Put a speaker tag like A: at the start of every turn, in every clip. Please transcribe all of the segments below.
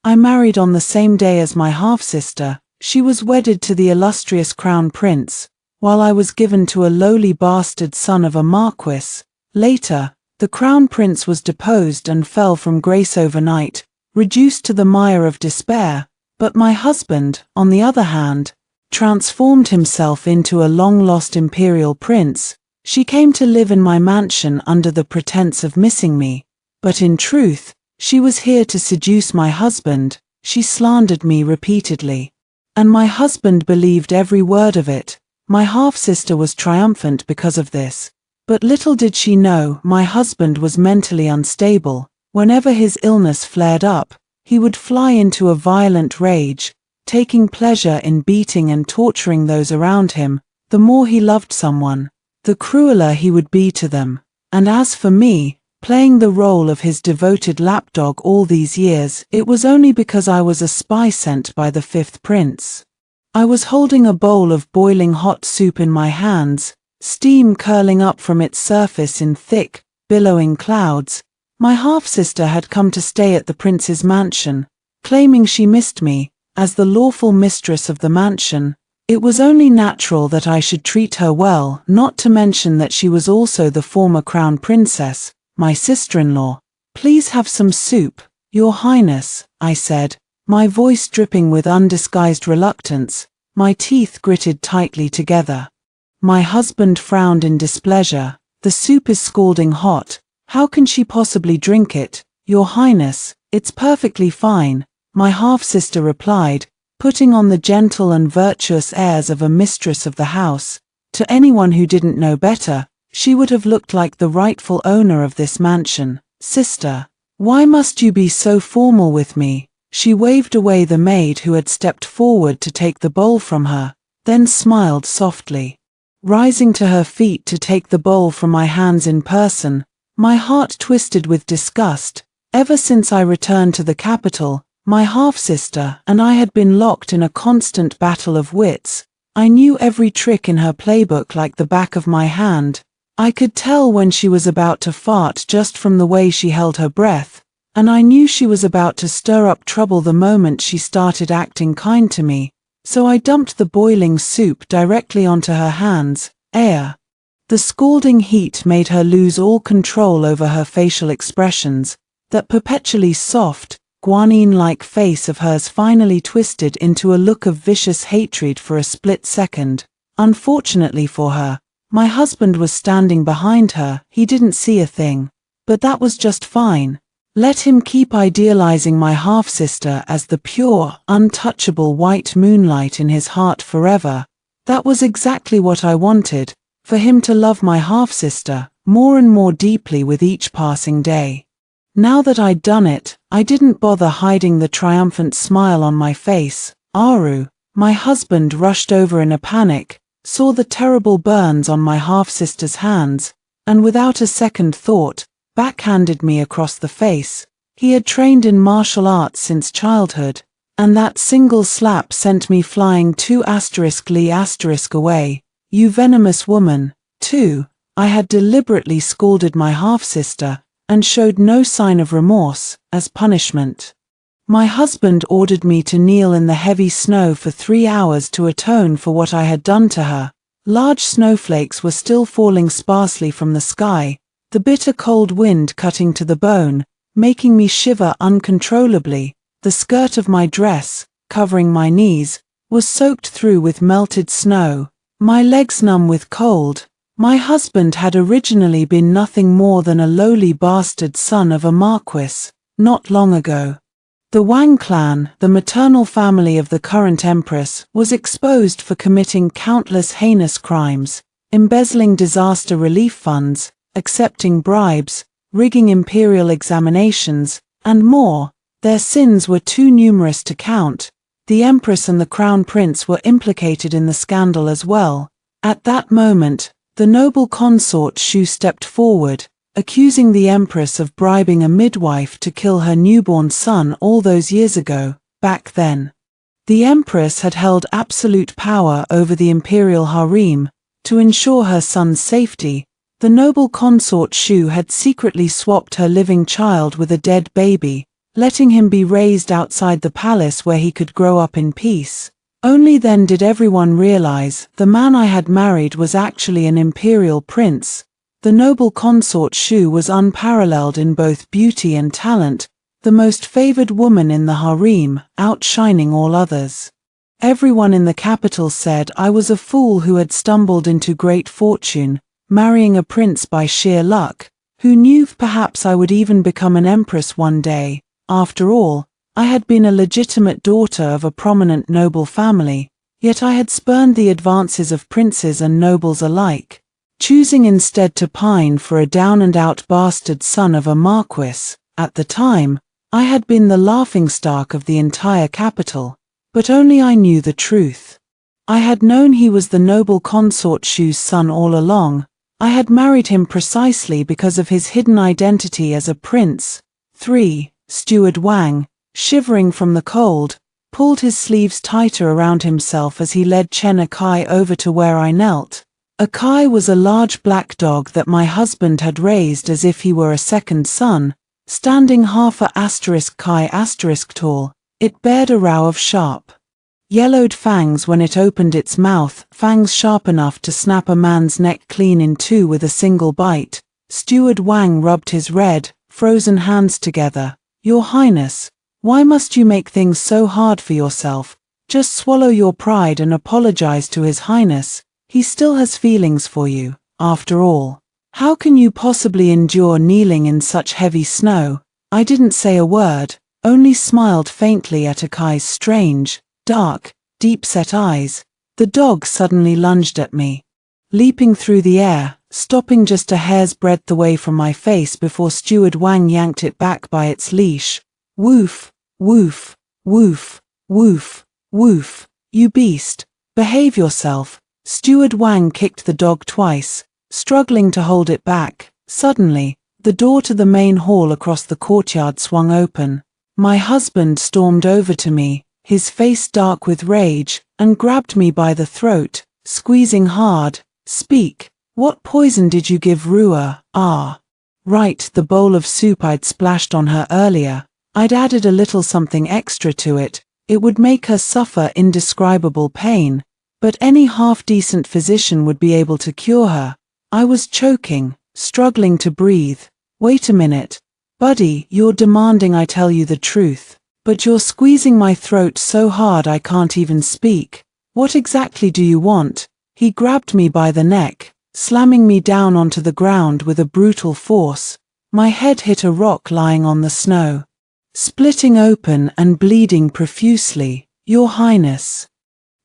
A: I married on the same day as my half-sister. She was wedded to the illustrious crown prince, while I was given to a lowly bastard son of a marquis. Later, the crown prince was deposed and fell from grace overnight, reduced to the mire of despair, but my husband, on the other hand, transformed himself into a long-lost imperial prince. She came to live in my mansion under the pretense of missing me, but in truth, she was here to seduce my husband. She slandered me repeatedly, and my husband believed every word of it. My half-sister was triumphant because of this, but little did she know my husband was mentally unstable. Whenever his illness flared up, he would fly into a violent rage, taking pleasure in beating and torturing those around him. The more he loved someone, the crueler he would be to them. And as for me, playing the role of his devoted lapdog all these years, it was only because I was a spy sent by the fifth prince. I was holding a bowl of boiling hot soup in my hands, steam curling up from its surface in thick, billowing clouds. My half-sister had come to stay at the prince's mansion, claiming she missed me. As the lawful mistress of the mansion, it was only natural that I should treat her well, not to mention that she was also the former crown princess, my sister-in-law. "Please have some soup, Your Highness," I said, my voice dripping with undisguised reluctance, my teeth gritted tightly together. My husband frowned in displeasure. "The soup is scalding hot. How can she possibly drink it, Your Highness?" "It's perfectly fine," my half-sister replied, putting on the gentle and virtuous airs of a mistress of the house. To anyone who didn't know better, she would have looked like the rightful owner of this mansion. "Sister, why must you be so formal with me?" She waved away the maid who had stepped forward to take the bowl from her, then smiled softly. Rising to her feet to take the bowl from my hands in person, my heart twisted with disgust. Ever since I returned to the capital, my half-sister and I had been locked in a constant battle of wits. I knew every trick in her playbook like the back of my hand. I could tell when she was about to fart just from the way she held her breath, and I knew she was about to stir up trouble the moment she started acting kind to me. So I dumped the boiling soup directly onto her hands. The scalding heat made her lose all control over her facial expressions. That perpetually soft, guanine-like face of hers finally twisted into a look of vicious hatred for a split second. Unfortunately for her, my husband was standing behind her. He didn't see a thing. But that was just fine. Let him keep idealizing my half-sister as the pure, untouchable white moonlight in his heart forever. That was exactly what I wanted, for him to love my half-sister more and more deeply with each passing day. Now that I'd done it, I didn't bother hiding the triumphant smile on my face. Aru, my husband, rushed over in a panic, saw the terrible burns on my half-sister's hands, and without a second thought, backhanded me across the face. He had trained in martial arts since childhood, and that single slap sent me flying 2**** away. "You venomous woman." 2. I had deliberately scalded my half-sister, and showed no sign of remorse. As punishment, my husband ordered me to kneel in the heavy snow for 3 hours to atone for what I had done to her. Large snowflakes were still falling sparsely from the sky, the bitter cold wind cutting to the bone, making me shiver uncontrollably. The skirt of my dress, covering my knees, was soaked through with melted snow, my legs numb with cold. My husband had originally been nothing more than a lowly bastard son of a marquis. Not long ago, the Wang clan, the maternal family of the current empress, was exposed for committing countless heinous crimes, embezzling disaster relief funds, accepting bribes, rigging imperial examinations, and more. Their sins were too numerous to count. The empress and the crown prince were implicated in the scandal as well. At that moment, the noble consort Shu stepped forward, accusing the empress of bribing a midwife to kill her newborn son all those years ago. Back then, the empress had held absolute power over the imperial harem. To ensure her son's safety, the noble consort Shu had secretly swapped her living child with a dead baby. letting him be raised outside the palace where he could grow up in peace. Only then did everyone realize the man I had married was actually an imperial prince. The noble consort Shu was unparalleled in both beauty and talent, the most favored woman in the harem, outshining all others. Everyone in the capital said I was a fool who had stumbled into great fortune, marrying a prince by sheer luck. Who knew, perhaps I would even become an empress one day. After all, I had been a legitimate daughter of a prominent noble family, yet I had spurned the advances of princes and nobles alike, choosing instead to pine for a down-and-out bastard son of a marquis. At the time, I had been the laughingstock of the entire capital, but only I knew the truth. I had known he was the noble consort Shu's son all along. I had married him precisely because of his hidden identity as a prince. 3. Steward Wang, shivering from the cold, pulled his sleeves tighter around himself as he led Chen Akai over to where I knelt. Akai was a large black dog that my husband had raised as if he were a second son, standing half a *Kai* tall. It bared a row of sharp, yellowed fangs when it opened its mouth, fangs sharp enough to snap a man's neck clean in two with a single bite. Steward Wang rubbed his red, frozen hands together. Your Highness, why must you make things so hard for yourself? Just swallow your pride and apologize to His Highness. He still has feelings for you, after all. How can you possibly endure kneeling in such heavy snow? I didn't say a word, only smiled faintly at Akai's strange, dark, deep-set eyes. The dog suddenly lunged at me, leaping through the air, stopping just a hair's breadth away from my face before Steward Wang yanked it back by its leash. Woof, woof, woof, woof, woof. You beast, behave yourself. Steward Wang kicked the dog twice, struggling to hold it back. Suddenly, the door to the main hall across the courtyard swung open. My husband stormed over to me, his face dark with rage, and grabbed me by the throat, squeezing hard. Speak. What poison did you give Rua? Ah. Right, the bowl of soup I'd splashed on her earlier. I'd added a little something extra to it. It would make her suffer indescribable pain, but any half-decent physician would be able to cure her. I was choking, struggling to breathe. Wait a minute. Buddy, you're demanding I tell you the truth, but you're squeezing my throat so hard I can't even speak. What exactly do you want? He grabbed me by the neck, slamming me down onto the ground with a brutal force. My head hit a rock lying on the snow, splitting open and bleeding profusely. Your Highness,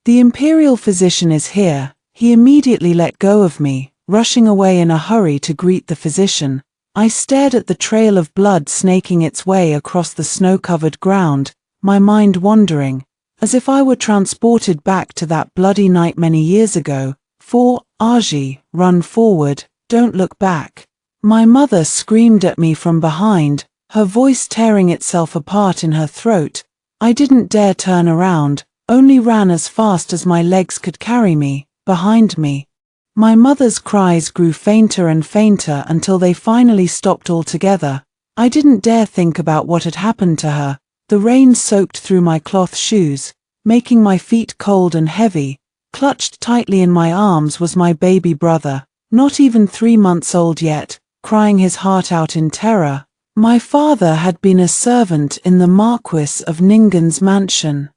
A: the imperial physician is here. He immediately let go of me, rushing away in a hurry to greet the physician. I stared at the trail of blood snaking its way across the snow-covered ground, my mind wandering, as if I were transported back to that bloody night many years ago. 4. Aji, run forward, don't look back. My mother screamed at me from behind, her voice tearing itself apart in her throat. I didn't dare turn around, only ran as fast as my legs could carry me. Behind me, my mother's cries grew fainter and fainter until they finally stopped altogether. I didn't dare think about what had happened to her. The rain soaked through my cloth shoes, making my feet cold and heavy. Clutched tightly in my arms was my baby brother, not even 3 months old yet, crying his heart out in terror. My father had been a servant in the Marquis of Ningan's mansion.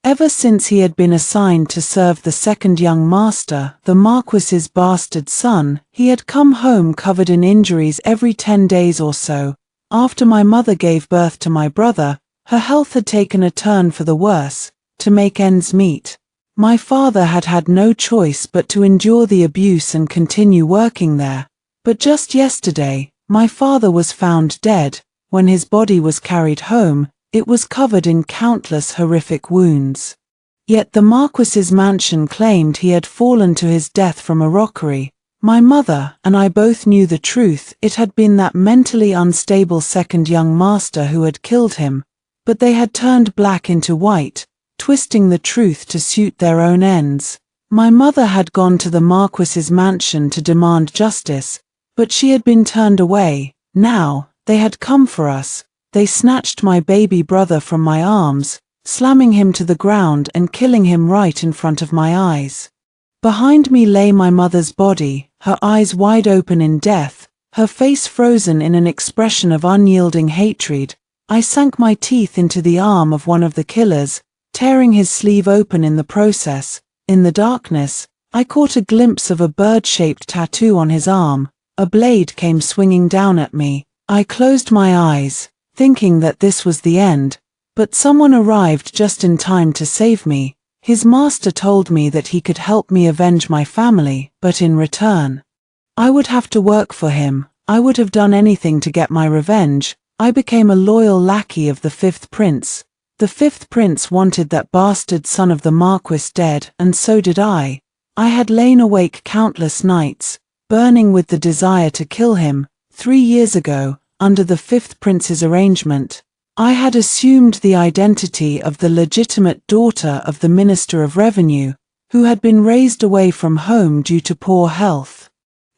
A: Ever since he had been assigned to serve the second young master, the Marquis's bastard son, he had come home covered in injuries every 10 days or so. After my mother gave birth to my brother, her health had taken a turn for the worse. To make ends meet, my father had had no choice but to endure the abuse and continue working there. But just yesterday, my father was found dead. When his body was carried home, it was covered in countless horrific wounds. Yet the Marquis's mansion claimed he had fallen to his death from a rockery. My mother and I both knew the truth. It had been that mentally unstable second young master who had killed him, but they had turned black into white, twisting the truth to suit their own ends. My mother had gone to the Marquis's mansion to demand justice, but she had been turned away. Now, they had come for us. they snatched my baby brother from my arms, slamming him to the ground and killing him right in front of my eyes. Behind me lay my mother's body, her eyes wide open in death, her face frozen in an expression of unyielding hatred. I sank my teeth into the arm of one of the killers, tearing his sleeve open in the process. In the darkness, I caught a glimpse of a bird-shaped tattoo on his arm. A blade came swinging down at me. I closed my eyes, thinking that this was the end, but someone arrived just in time to save me. His master told me that he could help me avenge my family, but in return, I would have to work for him. I would have done anything to get my revenge. I became a loyal lackey of the fifth prince. The fifth prince wanted that bastard son of the Marquis dead, and so did I. I had lain awake countless nights, burning with the desire to kill him. 3 years ago, under the fifth prince's arrangement, I had assumed the identity of the legitimate daughter of the Minister of Revenue, who had been raised away from home due to poor health.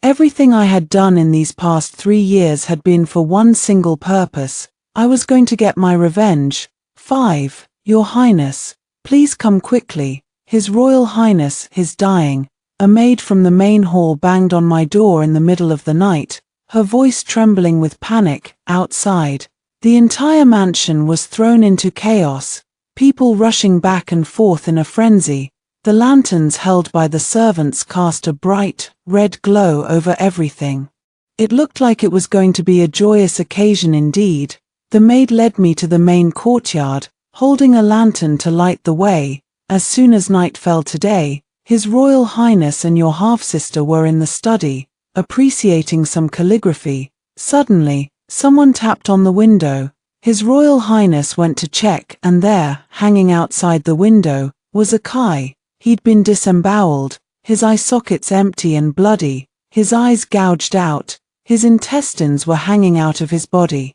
A: Everything I had done in these past 3 years had been for one single purpose. I was going to get my revenge. 5. Your Highness, please come quickly. His Royal Highness is dying. A maid from the main hall banged on my door in the middle of the night, her voice trembling with panic. Outside, the entire mansion was thrown into chaos, people rushing back and forth in a frenzy. The lanterns held by the servants cast a bright, red glow over everything. It looked like it was going to be a joyous occasion indeed. The maid led me to the main courtyard, holding a lantern to light the way. As soon as night fell today, His Royal Highness and your half-sister were in the study, appreciating some calligraphy. Suddenly, someone tapped on the window. His Royal Highness went to check, and there, hanging outside the window, was a Kai. He'd been disemboweled, his eye sockets empty and bloody, his eyes gouged out, his intestines were hanging out of his body.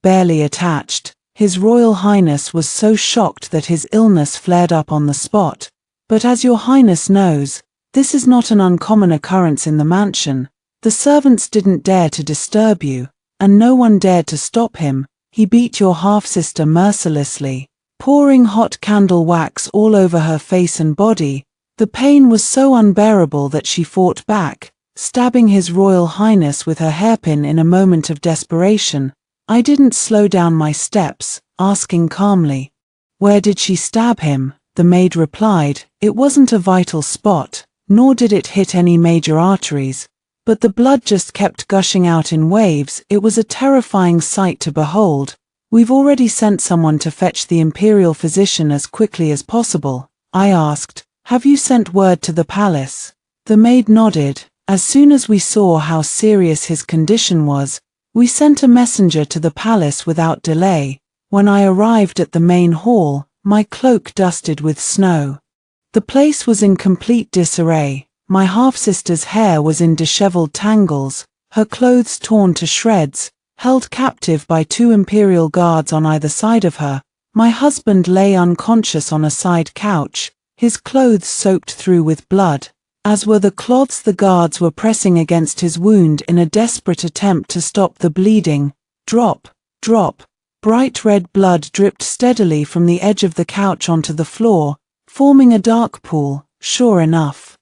A: Barely attached, His Royal Highness was so shocked that his illness flared up on the spot. But as your Highness knows, this is not an uncommon occurrence in the mansion. The servants didn't dare to disturb you, and no one dared to stop him. He beat your half-sister mercilessly, pouring hot candle wax all over her face and body. The pain was so unbearable that she fought back, stabbing His Royal Highness with her hairpin in a moment of desperation. I didn't slow down my steps, asking calmly, "Where did she stab him?" The maid replied, "It wasn't a vital spot, nor did it hit any major arteries, but the blood just kept gushing out in waves. It was a terrifying sight to behold. We've already sent someone to fetch the imperial physician as quickly as possible." I asked, "Have you sent word to the palace?" The maid nodded. As soon as we saw how serious his condition was, we sent a messenger to the palace without delay. When I arrived at the main hall, my cloak dusted with snow. The place was in complete disarray. My half-sister's hair was in disheveled tangles, her clothes torn to shreds, held captive by 2 imperial guards on either side of her. My husband lay unconscious on a side couch, his clothes soaked through with blood, as were the cloths the guards were pressing against his wound in a desperate attempt to stop the bleeding. Drop, drop, bright red blood dripped steadily from the edge of the couch onto the floor, forming a dark pool. Sure enough,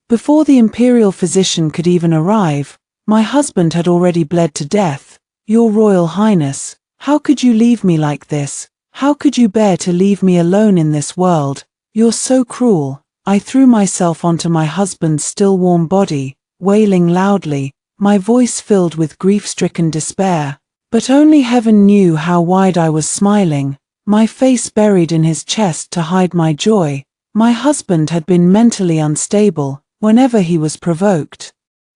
A: before the imperial physician could even arrive, my husband had already bled to death. "Your Royal Highness, how could you leave me like this? How could you bear to leave me alone in this world? You're so cruel." I threw myself onto my husband's still warm body, wailing loudly, my voice filled with grief-stricken despair. But only heaven knew how wide I was smiling, my face buried in his chest to hide my joy. My husband had been mentally unstable. Whenever he was provoked,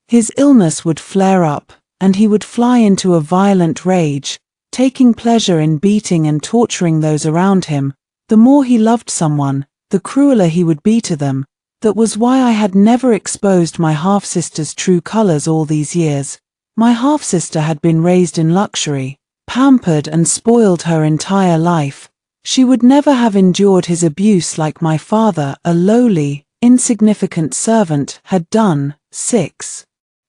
A: his illness would flare up, and he would fly into a violent rage, taking pleasure in beating and torturing those around him. The more he loved someone, the crueler he would be to them. That was why I had never exposed my half-sister's true colors all these years. My half-sister had been raised in luxury, pampered and spoiled her entire life. She would never have endured his abuse like my father, a lowly, insignificant servant, had done. 6.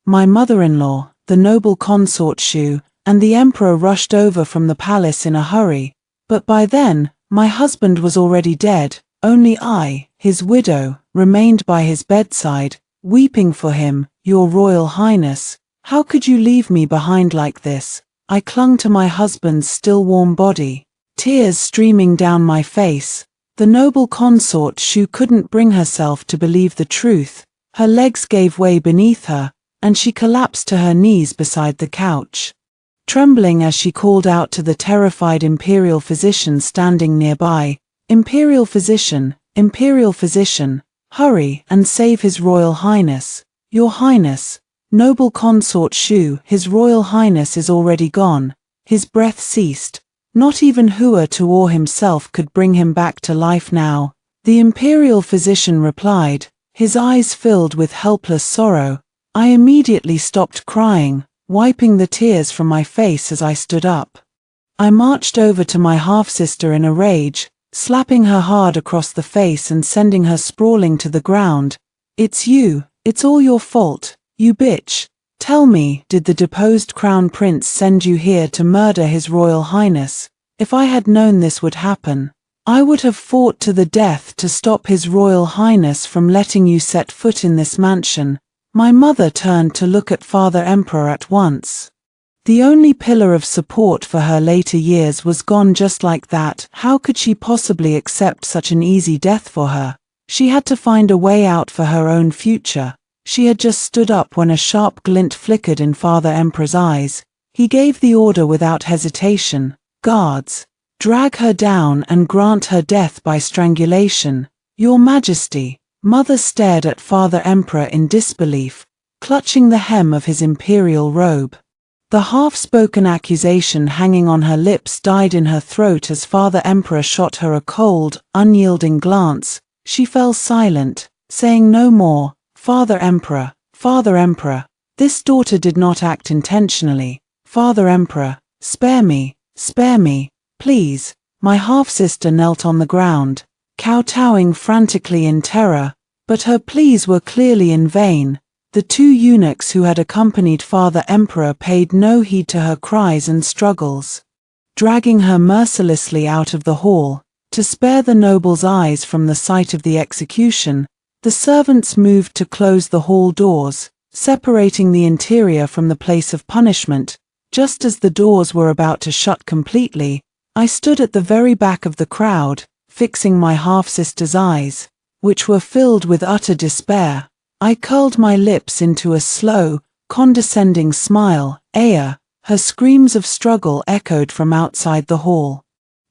A: My mother-in-law, the noble consort Shu, and the emperor rushed over from the palace in a hurry. But by then, my husband was already dead. Only I, his widow, remained by his bedside, weeping for him. Your Royal Highness, how could you leave me behind like this? I clung to my husband's still warm body, tears streaming down my face. The noble consort Shu couldn't bring herself to believe the truth. Her legs gave way beneath her, and she collapsed to her knees beside the couch, trembling as she called out to the terrified imperial physician standing nearby. Imperial physician, hurry and save His Royal Highness. Your Highness, noble consort Shu, His Royal Highness is already gone. His breath ceased. Not even Throne.Too himself could bring him back to life now. The imperial physician replied, his eyes filled with helpless sorrow. I immediately stopped crying, wiping the tears from my face as I stood up. I marched over to my half-sister in a rage, slapping her hard across the face and sending her sprawling to the ground. It's you, it's all your fault, you bitch. Tell me, did the deposed crown prince send you here to murder His Royal Highness? If I had known this would happen, I would have fought to the death to stop His Royal Highness from letting you set foot in this mansion. My mother turned to look at Father Emperor at once. The only pillar of support for her later years was gone just like that. How could she possibly accept such an easy death for her? She had to find a way out for her own future. She had just stood up when a sharp glint flickered in Father Emperor's eyes. He gave the order without hesitation. Guards, drag her down and grant her death by strangulation. Your Majesty. Mother stared at Father Emperor in disbelief, clutching the hem of his imperial robe. The half-spoken accusation hanging on her lips died in her throat as Father Emperor shot her a cold, unyielding glance. She fell silent, saying no more. Father Emperor, this daughter did not act intentionally. Father Emperor, spare me, please. My half-sister knelt on the ground, kowtowing frantically in terror, but her pleas were clearly in vain. The two eunuchs who had accompanied Father Emperor paid no heed to her cries and struggles, dragging her mercilessly out of the hall. To spare the noble's eyes from the sight of the execution, the servants moved to close the hall doors, separating the interior from the place of punishment. Just as the doors were about to shut completely, I stood at the very back of the crowd, fixing my half-sister's eyes, which were filled with utter despair. I curled my lips into a slow, condescending smile. Aya, her screams of struggle echoed from outside the hall.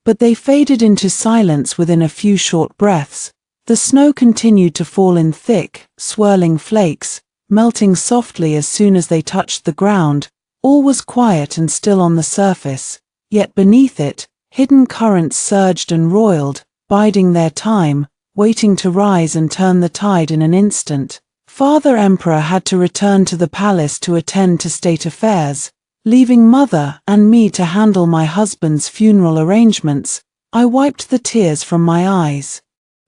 A: But they faded into silence within a few short breaths. The snow continued to fall in thick, swirling flakes, melting softly as soon as they touched the ground. All was quiet and still on the surface, yet beneath it, hidden currents surged and roiled, biding their time, waiting to rise and turn the tide in an instant. Father Emperor had to return to the palace to attend to state affairs, leaving Mother and me to handle my husband's funeral arrangements. I wiped the tears from my eyes,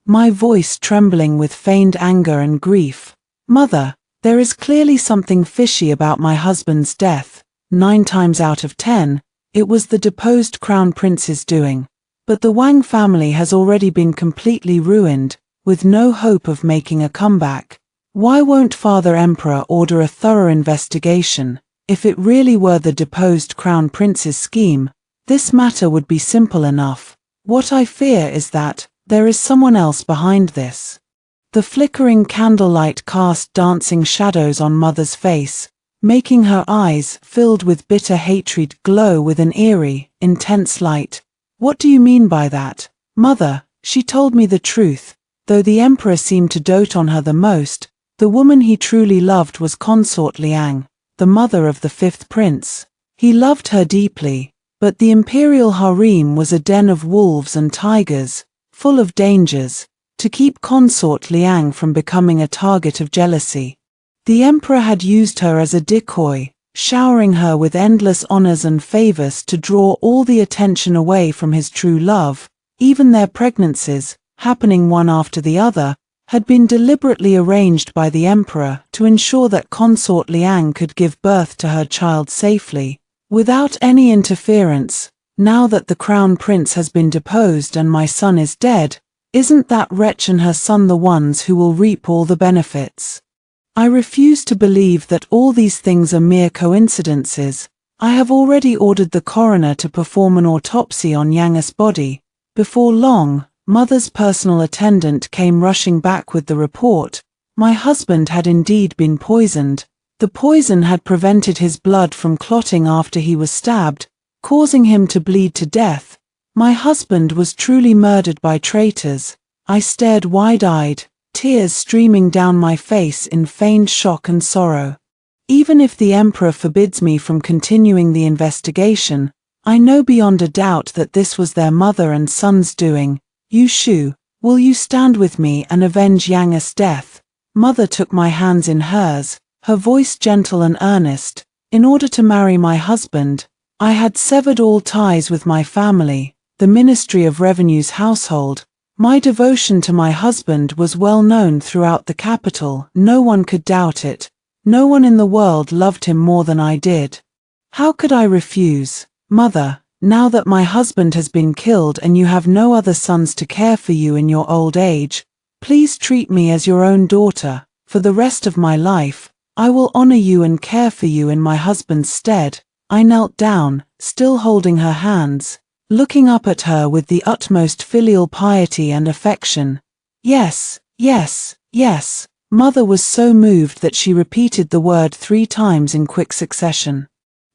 A: my voice trembling with feigned anger and grief. Mother, there is clearly something fishy about my husband's death. 9 times out of 10, it was the deposed crown prince's doing. But the Wang family has already been completely ruined, with no hope of making a comeback. Why won't Father Emperor order a thorough investigation? If it really were the deposed crown prince's scheme, this matter would be simple enough. What I fear is that there is someone else behind this. The flickering candlelight cast dancing shadows on Mother's face, making her eyes, filled with bitter hatred, glow with an eerie, intense light. What do you mean by that? Mother, she told me the truth. Though the Emperor seemed to dote on her the most, the woman he truly loved was Consort Liang, the mother of the 5th prince. He loved her deeply, but the imperial harem was a den of wolves and tigers, full of dangers, to keep Consort Liang from becoming a target of jealousy. The Emperor had used her as a decoy, showering her with endless honors and favors to draw all the attention away from his true love. Even their pregnancies, happening one after the other, had been deliberately arranged by the Emperor to ensure that Consort Liang could give birth to her child safely. Without any interference, now that the crown prince has been deposed and my son is dead, isn't that wretch and her son the ones who will reap all the benefits? I refuse to believe that all these things are mere coincidences. I have already ordered the coroner to perform an autopsy on Yanga's body. Before long, Mother's personal attendant came rushing back with the report. My husband had indeed been poisoned. The poison had prevented his blood from clotting after he was stabbed, causing him to bleed to death. My husband was truly murdered by traitors. I stared wide-eyed, tears streaming down my face in feigned shock and sorrow. Even if the emperor forbids me from continuing the investigation, I know beyond a doubt that this was their mother and son's doing. Yu Shu, will you stand with me and avenge Yanga's death? Mother took my hands in hers, her voice gentle and earnest. In order to marry my husband, I had severed all ties with my family, the Ministry of Revenue's household. My devotion to my husband was well known throughout the capital. No one could doubt it. No one in the world loved him more than I did. How could I refuse? Mother, now that my husband has been killed and you have no other sons to care for you in your old age, please treat me as your own daughter. For the rest of my life, I will honor you and care for you in my husband's stead. I knelt down, still holding her hands, looking up at her with the utmost filial piety and affection. Yes, yes, yes. Mother was so moved that she repeated the word 3 times in quick succession.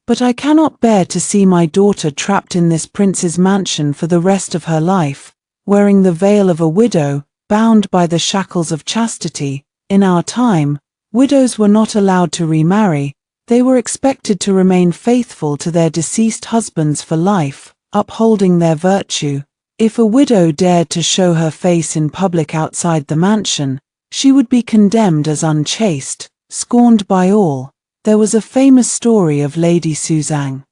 A: But I cannot bear to see my daughter trapped in this prince's mansion for the rest of her life, wearing the veil of a widow, bound by the shackles of chastity. In our time, widows were not allowed to remarry. They were expected to remain faithful to their deceased husbands for life, upholding their virtue. If a widow dared to show her face in public outside the mansion, she would be condemned as unchaste, scorned by all. There was a famous story of Lady Suzang,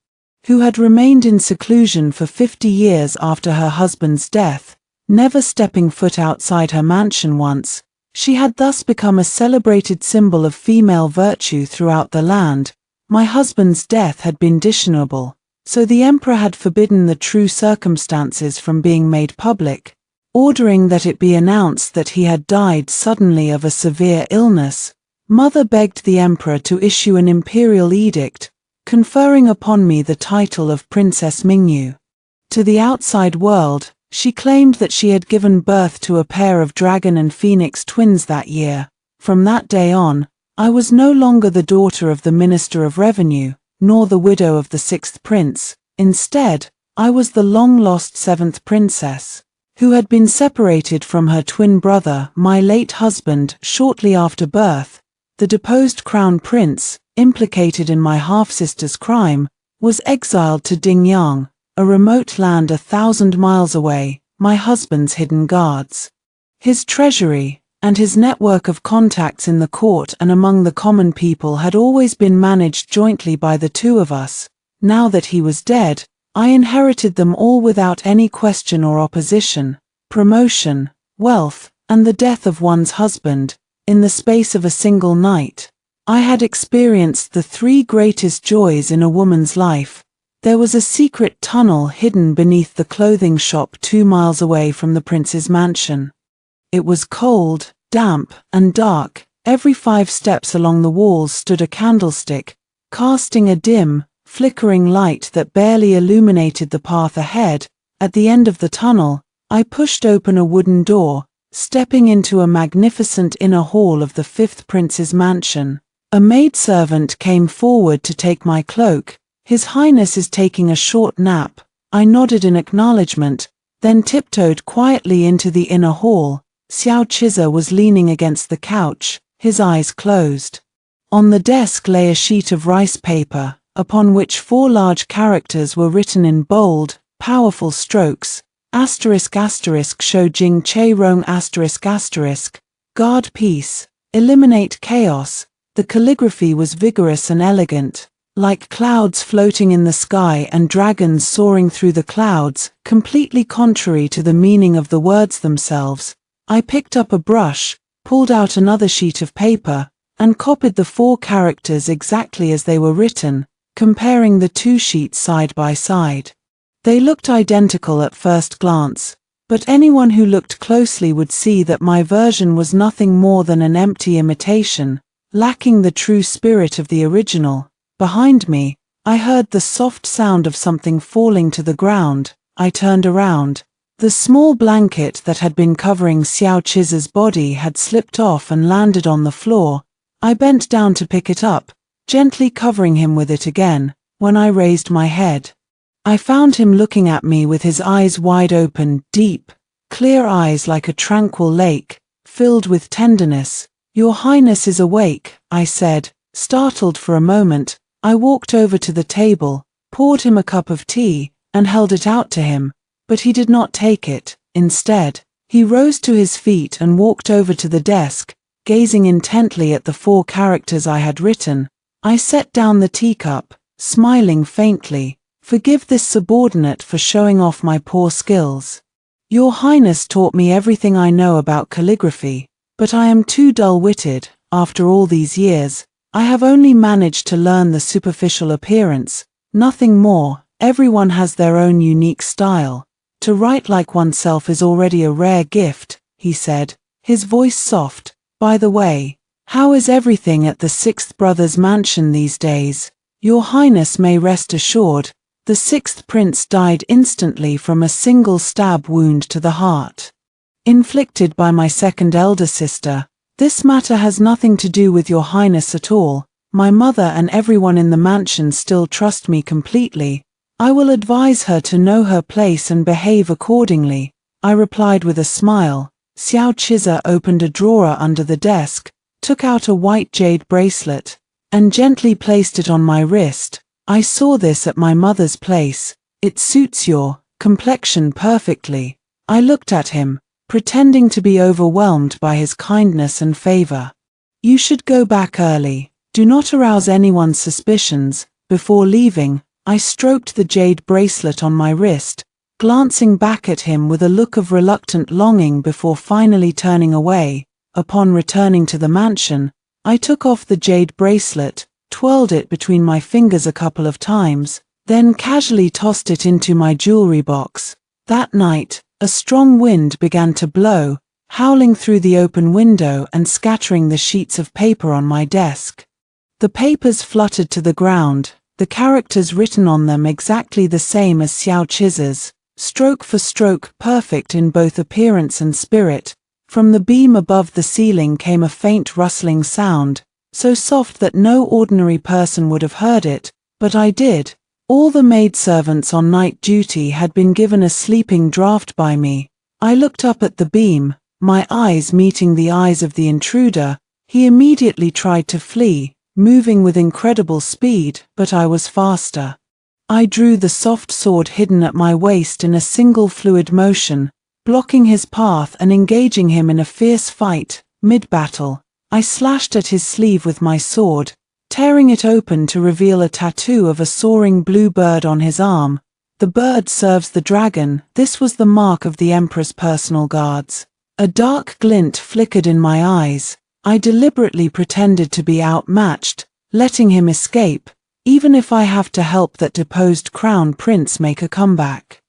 A: who had remained in seclusion for 50 years after her husband's death, never stepping foot outside her mansion once. She had thus become a celebrated symbol of female virtue throughout the land. My husband's death had been dishonorable, so the emperor had forbidden the true circumstances from being made public, ordering that it be announced that he had died suddenly of a severe illness. Mother begged the emperor to issue an imperial edict, conferring upon me the title of Princess Mingyu. To the outside world, she claimed that she had given birth to a pair of dragon and phoenix twins that year. From that day on, I was no longer the daughter of the Minister of Revenue, nor the widow of the 6th prince. Instead, I was the long-lost 7th princess, who had been separated from her twin brother, my late husband, shortly after birth. The deposed crown prince, implicated in my half-sister's crime, was exiled to Dingyang, a remote land 1,000 miles away. My husband's hidden guards, his treasury, and his network of contacts in the court and among the common people had always been managed jointly by the two of us. Now that he was dead, I inherited them all without any question or opposition. Promotion, wealth, and the death of one's husband, in the space of a single night. I had experienced the 3 greatest joys in a woman's life. There was a secret tunnel hidden beneath the clothing shop 2 miles away from the prince's mansion. It was cold, damp, and dark. Every 5 steps along the walls stood a candlestick, casting a dim, flickering light that barely illuminated the path ahead. At the end of the tunnel, I pushed open a wooden door, stepping into a magnificent inner hall of the 5th prince's mansion. A maidservant came forward to take my cloak. His Highness is taking a short nap. I nodded in acknowledgement, then tiptoed quietly into the inner hall. Xiao Chiza was leaning against the couch, his eyes closed. On the desk lay a sheet of rice paper, upon which 4 large characters were written in bold, powerful strokes. Asterisk asterisk show Jing Che Rong asterisk asterisk. Guard peace. Eliminate chaos. The calligraphy was vigorous and elegant, like clouds floating in the sky and dragons soaring through the clouds, completely contrary to the meaning of the words themselves. I picked up a brush, pulled out another sheet of paper, and copied the 4 characters exactly as they were written. comparing the two sheets side by side. They looked identical at first glance, but anyone who looked closely would see that my version was nothing more than an empty imitation, lacking the true spirit of the original. Behind me, I heard the soft sound of something falling to the ground. I turned around. The small blanket that had been covering Xiao Chiza's body had slipped off and landed on the floor. I bent down to pick it up, gently covering him with it again. When I raised my head, I found him looking at me with his eyes wide open, deep, clear eyes like a tranquil lake, filled with tenderness. "Your Highness is awake," I said, startled for a moment. I walked over to the table, poured him a cup of tea, and held it out to him, but he did not take it. Instead, he rose to his feet and walked over to the desk, gazing intently at the 4 characters I had written. I set down the teacup, smiling faintly. "Forgive this subordinate for showing off my poor skills. Your Highness taught me everything I know about calligraphy, but I am too dull-witted. After all these years, I have only managed to learn the superficial appearance, nothing more. Everyone has their own unique style. To write like oneself is already a rare gift," he said, his voice soft. "By the way, how is everything at the 6th Brothers Mansion these days? Your Highness may rest assured, the 6th Prince died instantly from a single stab wound to the heart, inflicted by my 2nd elder sister. This matter has nothing to do with your Highness at all. My mother and everyone in the mansion still trust me completely. I will advise her to know her place and behave accordingly," I replied with a smile. Xiao Chiza opened a drawer under the desk, took out a white jade bracelet, and gently placed it on my wrist. "I saw this at my mother's place. It suits your complexion perfectly." I looked at him, pretending to be overwhelmed by his kindness and favor. "You should go back early. Do not arouse anyone's suspicions." Before leaving, I stroked the jade bracelet on my wrist, glancing back at him with a look of reluctant longing before finally turning away. Upon returning to the mansion, I took off the jade bracelet, twirled it between my fingers a couple of times, then casually tossed it into my jewelry box. That night, a strong wind began to blow, howling through the open window and scattering the sheets of paper on my desk. The papers fluttered to the ground, the characters written on them exactly the same as Xiao Chiza's, stroke for stroke perfect in both appearance and spirit. From the beam above the ceiling came a faint rustling sound, so soft that no ordinary person would have heard it, but I did. All the maidservants on night duty had been given a sleeping draught by me. I looked up at the beam, my eyes meeting the eyes of the intruder. He immediately tried to flee, moving with incredible speed, but I was faster. I drew the soft sword hidden at my waist in a single fluid motion, blocking his path and engaging him in a fierce fight. Mid-battle, I slashed at his sleeve with my sword, tearing it open to reveal a tattoo of a soaring blue bird on his arm. The bird serves the dragon. This was the mark of the Emperor's personal guards. A dark glint flickered in my eyes. I deliberately pretended to be outmatched, letting him escape, even if I have to help that deposed crown prince make a comeback.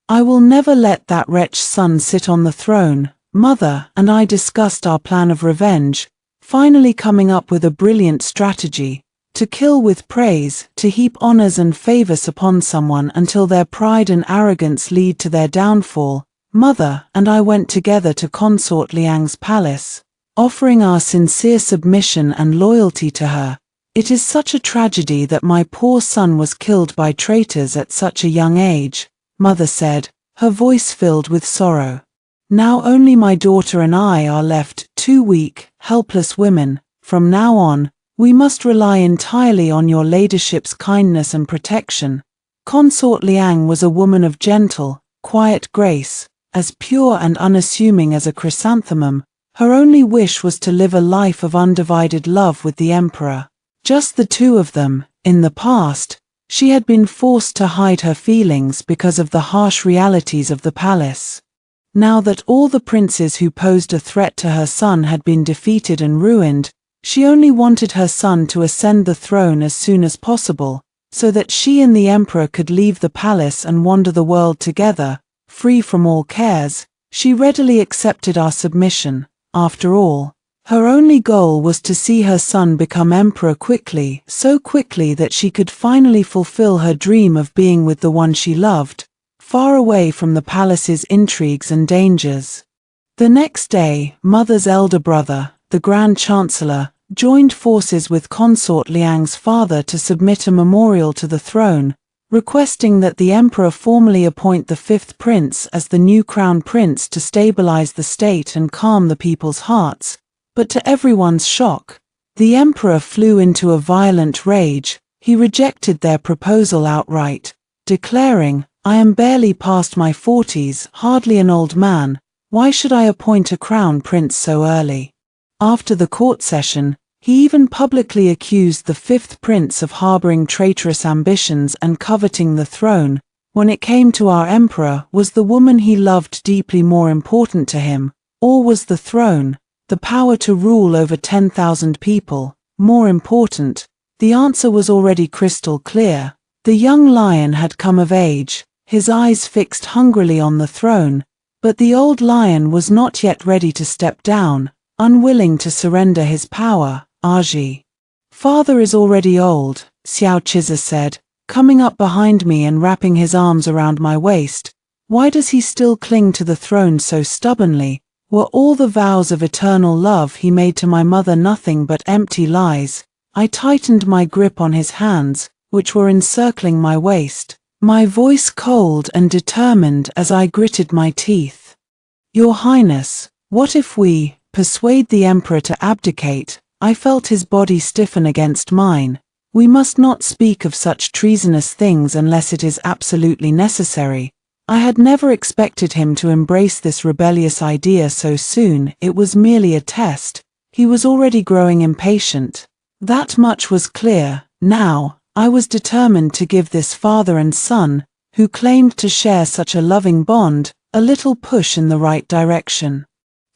A: I will never let that wretched son sit on the throne. Mother and I discussed our plan of revenge, finally coming up with a brilliant strategy: to kill with praise, to heap honors and favors upon someone until their pride and arrogance lead to their downfall. Mother and I went together to Consort Liang's palace, offering our sincere submission and loyalty to her. "It is such a tragedy that my poor son was killed by traitors at such a young age," Mother said, her voice filled with sorrow. "Now only my daughter and I are left, 2 weak, helpless women. From now on, we must rely entirely on your ladyship's kindness and protection." Consort Liang was a woman of gentle, quiet grace, as pure and unassuming as a chrysanthemum. Her only wish was to live a life of undivided love with the emperor. Just the two of them. In the past, she had been forced to hide her feelings because of the harsh realities of the palace. Now that all the princes who posed a threat to her son had been defeated and ruined, she only wanted her son to ascend the throne as soon as possible. so that she and the emperor could leave the palace and wander the world together, free from all cares. She readily accepted our submission. After all, her only goal was to see her son become emperor quickly, so quickly that she could finally fulfill her dream of being with the one she loved, far away from the palace's intrigues and dangers. The next day, Mother's elder brother, the Grand Chancellor, joined forces with Consort Liang's father to submit a memorial to the throne, requesting that the emperor formally appoint the fifth prince as the new crown prince to stabilize the state and calm the people's hearts. But to everyone's shock, the emperor flew into a violent rage. He rejected their proposal outright, declaring, "I am barely past my 40s, hardly an old man. Why should I appoint a crown prince so early?" After the court session, he even publicly accused the fifth prince of harboring traitorous ambitions and coveting the throne. When it came to our emperor, was the woman he loved deeply more important to him, or was the throne, the power to rule over 10,000 people, more important? The answer was already crystal clear. The young lion had come of age, his eyes fixed hungrily on the throne, but the old lion was not yet ready to step down, unwilling to surrender his power. Aji. "Father is already old," Xiao Chiza said, coming up behind me and wrapping his arms around my waist. "Why does he still cling to the throne so stubbornly? Were all the vows of eternal love he made to my mother nothing but empty lies?" I tightened my grip on his hands, which were encircling my waist, my voice cold and determined as I gritted my teeth. "Your Highness, what if we persuade the emperor to abdicate?" I felt his body stiffen against mine. "We must not speak of such treasonous things unless it is absolutely necessary." I had never expected him to embrace this rebellious idea so soon. It was merely a test. He was already growing impatient. That much was clear. Now, I was determined to give this father and son, who claimed to share such a loving bond, a little push in the right direction.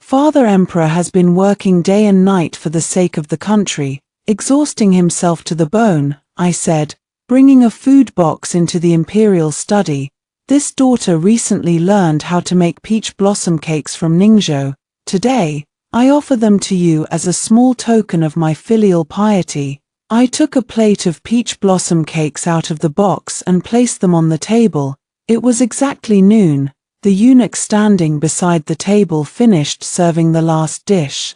A: "Father Emperor has been working day and night for the sake of the country, exhausting himself to the bone," I said, bringing a food box into the imperial study. "This daughter recently learned how to make peach blossom cakes from Ningzhou. Today, I offer them to you as a small token of my filial piety." I took a plate of peach blossom cakes out of the box and placed them on the table. It was exactly noon. The eunuch standing beside the table finished serving the last dish,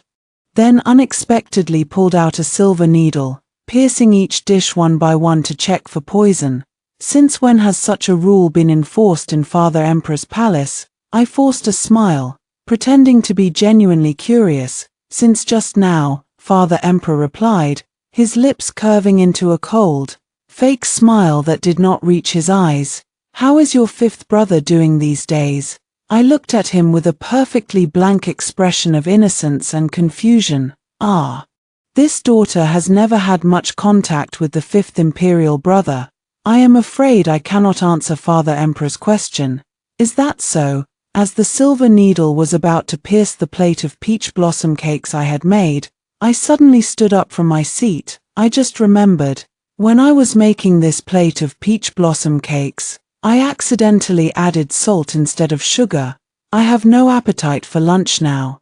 A: then unexpectedly pulled out a silver needle, piercing each dish one by one to check for poison. Since when has such a rule been enforced in Father Emperor's palace? I forced a smile, pretending to be genuinely curious. "Since just now," Father Emperor replied, his lips curving into a cold, fake smile that did not reach his eyes. "How is your fifth brother doing these days?" I looked at him with a perfectly blank expression of innocence and confusion. This daughter has never had much contact with the fifth imperial brother. I am afraid I cannot answer Father Emperor's question. "Is that so?" As the silver needle was about to pierce the plate of peach blossom cakes I had made, I suddenly stood up from my seat. I just remembered. When I was making this plate of peach blossom cakes, I accidentally added salt instead of sugar. I have no appetite for lunch now.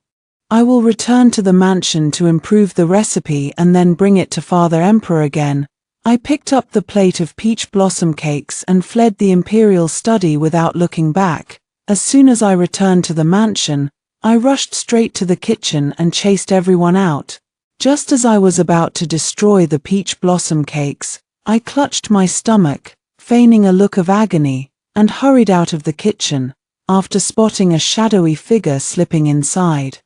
A: I will return to the mansion to improve the recipe and then bring it to Father Emperor again. I picked up the plate of peach blossom cakes and fled the imperial study without looking back. As soon as I returned to the mansion, I rushed straight to the kitchen and chased everyone out. Just as I was about to destroy the peach blossom cakes, I clutched my stomach, feigning a look of agony, and hurried out of the kitchen, after spotting a shadowy figure slipping inside.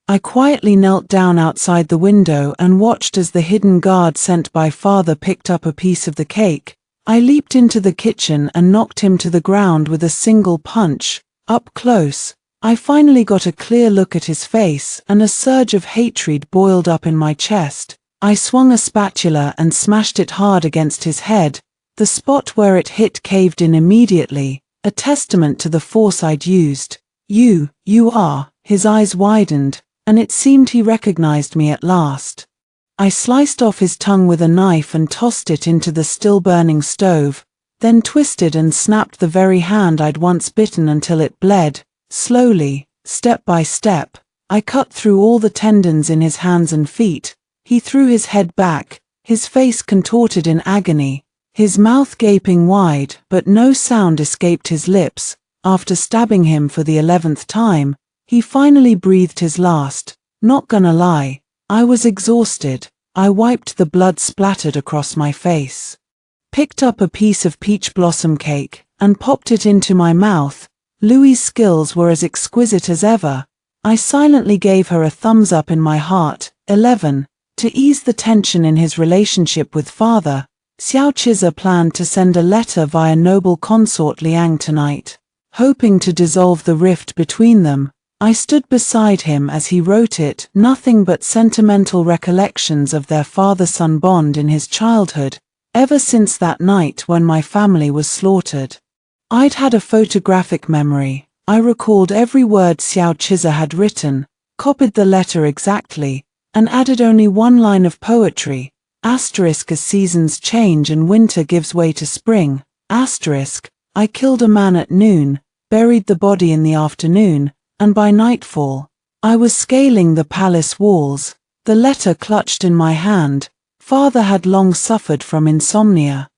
A: I quietly knelt down outside the window and watched as the hidden guard sent by Father picked up a piece of the cake. I leaped into the kitchen and knocked him to the ground with a single punch. Up close, I finally got a clear look at his face, and a surge of hatred boiled up in my chest. I swung a spatula and smashed it hard against his head. The spot where it hit caved in immediately, a testament to the force I'd used. You are." His eyes widened, and it seemed he recognized me at last. I sliced off his tongue with a knife and tossed it into the still-burning stove, then twisted and snapped the very hand I'd once bitten until it bled. Slowly, step by step, I cut through all the tendons in his hands and feet. He threw his head back, his face contorted in agony, his mouth gaping wide, but no sound escaped his lips. After stabbing him for the 11th time, he finally breathed his last. Not gonna lie, I was exhausted. I wiped the blood splattered across my face, picked up a piece of peach blossom cake, and popped it into my mouth. Louie's skills were as exquisite as ever. I silently gave her a thumbs up in my heart. 11. To ease the tension in his relationship with father, Xiao Chiza planned to send a letter via noble consort Liang tonight. Hoping to dissolve the rift between them, I stood beside him as he wrote it, nothing but sentimental recollections of their father-son bond in his childhood, ever since that night when my family was slaughtered. I'd had a photographic memory. I recalled every word Xiao Chiza had written, copied the letter exactly, and added only one line of poetry. Asterisk, as seasons change and winter gives way to spring. Asterisk, I killed a man at noon, buried the body in the afternoon, and by nightfall, I was scaling the palace walls, the letter clutched in my hand. Father had long suffered from insomnia,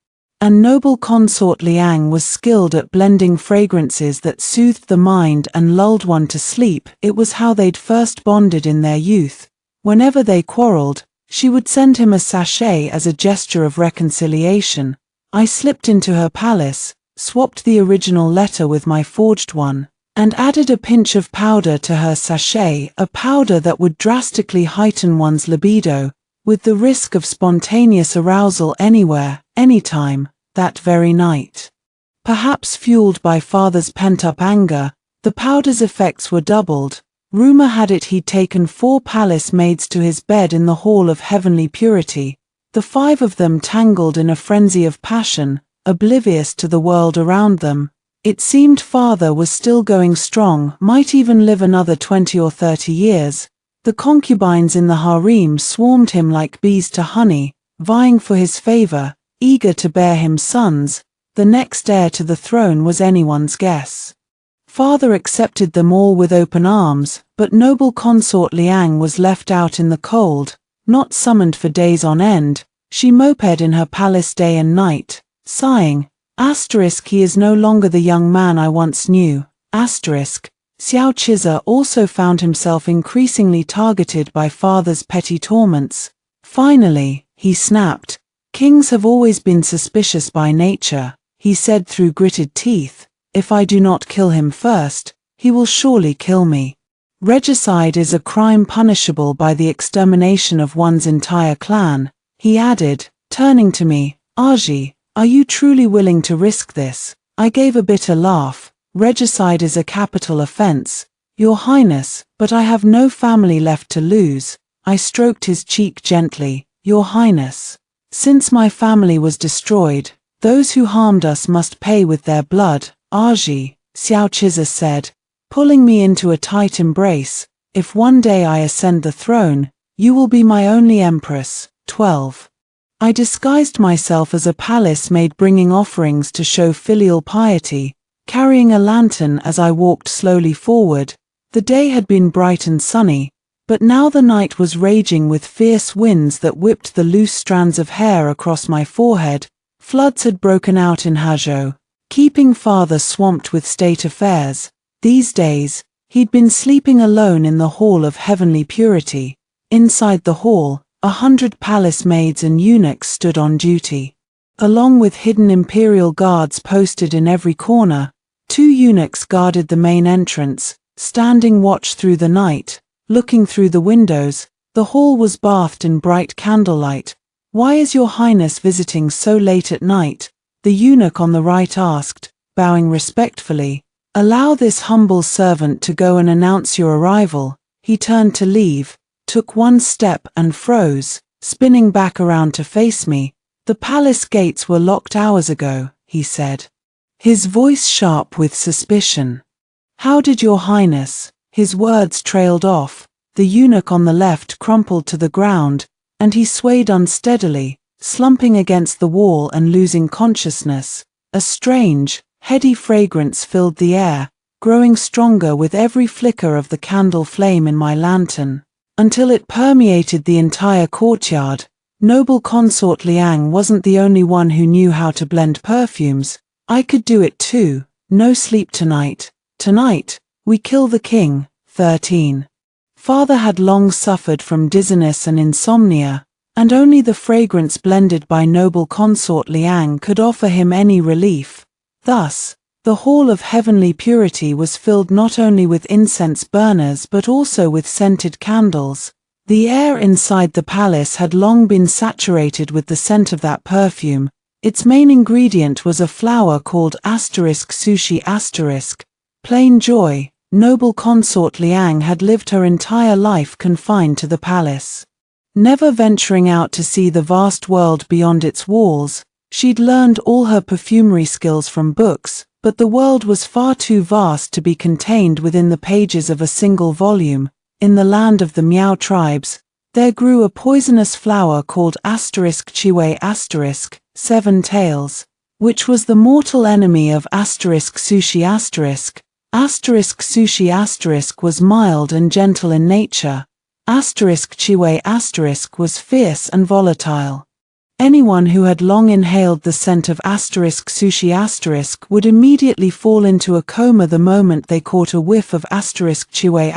A: and noble consort Liang was skilled at blending fragrances that soothed the mind and lulled one to sleep. It was how they'd first bonded in their youth. Whenever they quarreled, she would send him a sachet as a gesture of reconciliation. I slipped into her palace, swapped the original letter with my forged one, and added a pinch of powder to her sachet, a powder that would drastically heighten one's libido, with the risk of spontaneous arousal anywhere, anytime, that very night. Perhaps fueled by father's pent-up anger, the powder's effects were doubled. Rumor had it he'd taken 4 palace maids to his bed in the hall of heavenly purity, the 5 of them tangled in a frenzy of passion, oblivious to the world around them. It seemed father was still going strong, might even live another 20 or 30 years. The concubines in the harem swarmed him like bees to honey, vying for his favor, eager to bear him sons. The next heir to the throne was anyone's guess. Father accepted them all with open arms, but noble consort Liang was left out in the cold, not summoned for days on end. She moped in her palace day and night, sighing. Asterisk, he is no longer the young man I once knew. Asterisk, Xiao Chiza also found himself increasingly targeted by father's petty torments. Finally, he snapped. Kings have always been suspicious by nature, he said through gritted teeth. If I do not kill him first, he will surely kill me. Regicide is a crime punishable by the extermination of one's entire clan, he added, turning to me. Aji, are you truly willing to risk this? I gave a bitter laugh. Regicide is a capital offense, Your Highness, but I have no family left to lose. I stroked his cheek gently. Your Highness, since my family was destroyed, those who harmed us must pay with their blood. Aji, Xiao Chiza said, pulling me into a tight embrace. If one day I ascend the throne, you will be my only empress. 12. I disguised myself as a palace maid bringing offerings to show filial piety, carrying a lantern as I walked slowly forward. The day had been bright and sunny, but now the night was raging with fierce winds that whipped the loose strands of hair across my forehead. Floods had broken out in Huzhou, keeping father swamped with state affairs. These days, he'd been sleeping alone in the hall of heavenly purity. Inside the hall, 100 palace maids and eunuchs stood on duty. Along with hidden imperial guards posted in every corner, 2 eunuchs guarded the main entrance, standing watch through the night. Looking through the windows, the hall was bathed in bright candlelight. Why is your highness visiting so late at night? The eunuch on the right asked, bowing respectfully. Allow this humble servant to go and announce your arrival. He turned to leave, took one step and froze, spinning back around to face me. The palace gates were locked hours ago, he said, his voice sharp with suspicion. How did your highness? His words trailed off. The eunuch on the left crumpled to the ground, and he swayed unsteadily, slumping against the wall and losing consciousness. A strange, heady fragrance filled the air, growing stronger with every flicker of the candle flame in my lantern, until it permeated the entire courtyard. Noble consort Liang wasn't the only one who knew how to blend perfumes. I could do it too. No sleep tonight. Tonight, we kill the king. 13. Father had long suffered from dizziness and insomnia, and only the fragrance blended by noble consort Liang could offer him any relief. Thus, the hall of heavenly purity was filled not only with incense burners but also with scented candles. The air inside the palace had long been saturated with the scent of that perfume. Its main ingredient was a flower called *sushi*. Plain joy. Noble consort Liang had lived her entire life confined to the palace, never venturing out to see the vast world beyond its walls. She'd learned all her perfumery skills from books, but the world was far too vast to be contained within the pages of a single volume. In the land of the Miao tribes, there grew a poisonous flower called *Chiwei*, 7 tails, which was the mortal enemy of *Sushi*. *Sushi* was mild and gentle in nature. *Chiwei* was fierce and volatile. Anyone who had long inhaled the scent of *Sushi* would immediately fall into a coma the moment they caught a whiff of *Chiwei*.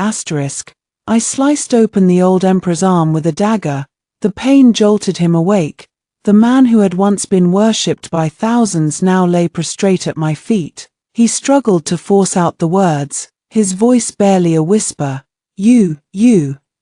A: I sliced open the old emperor's arm with a dagger. The pain jolted him awake. The man who had once been worshipped by thousands now lay prostrate at my feet. He struggled to force out the words, his voice barely a whisper. You,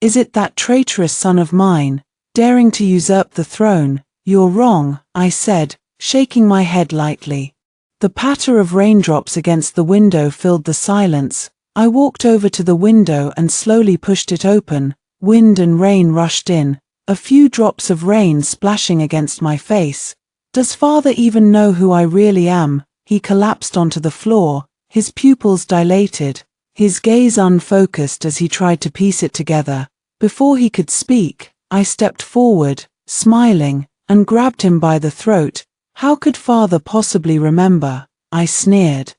A: is it that traitorous son of mine, daring to usurp the throne? You're wrong, I said, shaking my head lightly. The patter of raindrops against the window filled the silence. I walked over to the window and slowly pushed it open. Wind and rain rushed in, a few drops of rain splashing against my face. Does father even know who I really am? He collapsed onto the floor, his pupils dilated, his gaze unfocused as he tried to piece it together. Before he could speak, I stepped forward, smiling, and grabbed him by the throat. How could father possibly remember? I sneered.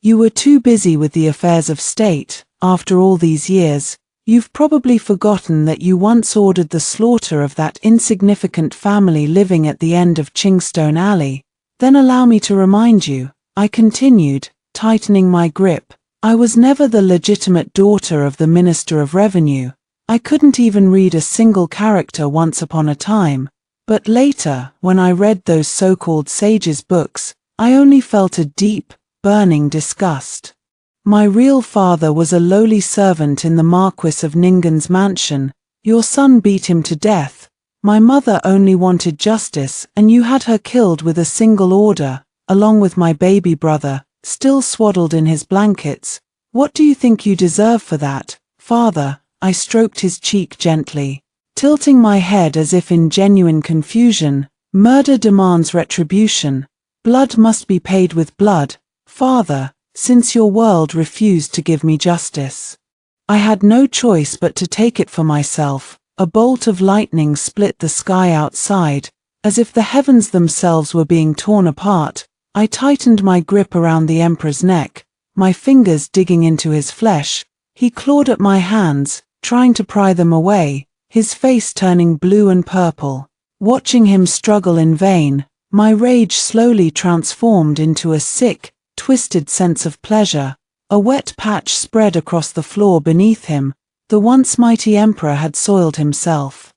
A: You were too busy with the affairs of state. After all these years, you've probably forgotten that you once ordered the slaughter of that insignificant family living at the end of Chingstone Alley. Then allow me to remind you, I continued, tightening my grip. I was never the legitimate daughter of the Minister of Revenue. I couldn't even read a single character once upon a time. But later, when I read those so-called sages' books, I only felt a deep, burning disgust. My real father was a lowly servant in the Marquis of Ningan's mansion. Your son beat him to death. My mother only wanted justice, and you had her killed with a single order, along with my baby brother, still swaddled in his blankets. What do you think you deserve for that, father? I stroked his cheek gently, tilting my head as if in genuine confusion. Murder demands retribution. Blood must be paid with blood, father, since your world refused to give me justice. I had no choice but to take it for myself. A bolt of lightning split the sky outside, as if the heavens themselves were being torn apart. I tightened my grip around the emperor's neck, my fingers digging into his flesh. He clawed at my hands, trying to pry them away, his face turning blue and purple. Watching him struggle in vain, my rage slowly transformed into a sick, twisted sense of pleasure. A wet patch spread across the floor beneath him. The once mighty emperor had soiled himself.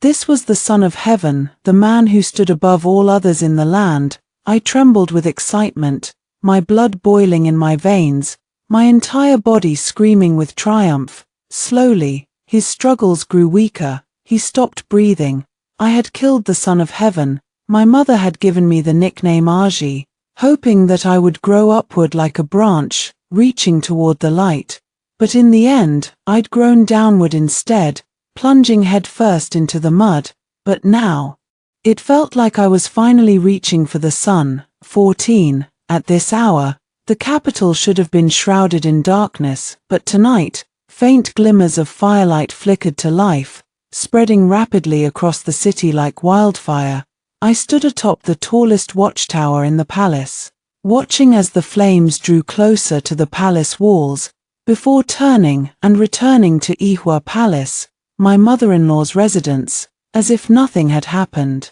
A: This was the Son of Heaven, the man who stood above all others in the land. I trembled with excitement, my blood boiling in my veins, my entire body screaming with triumph. Slowly, his struggles grew weaker. He stopped breathing. I had killed the Son of Heaven. My mother had given me the nickname Aji, hoping that I would grow upward like a branch, reaching toward the light. But in the end, I'd grown downward instead, plunging headfirst into the mud. But now, it felt like I was finally reaching for the sun. 14. At this hour, the capital should have been shrouded in darkness, but tonight, faint glimmers of firelight flickered to life. spreading rapidly across the city like wildfire. I stood atop the tallest watchtower in the palace, watching as the flames drew closer to the palace walls, before turning and returning to Ihua Palace, my mother-in-law's residence, as if nothing had happened.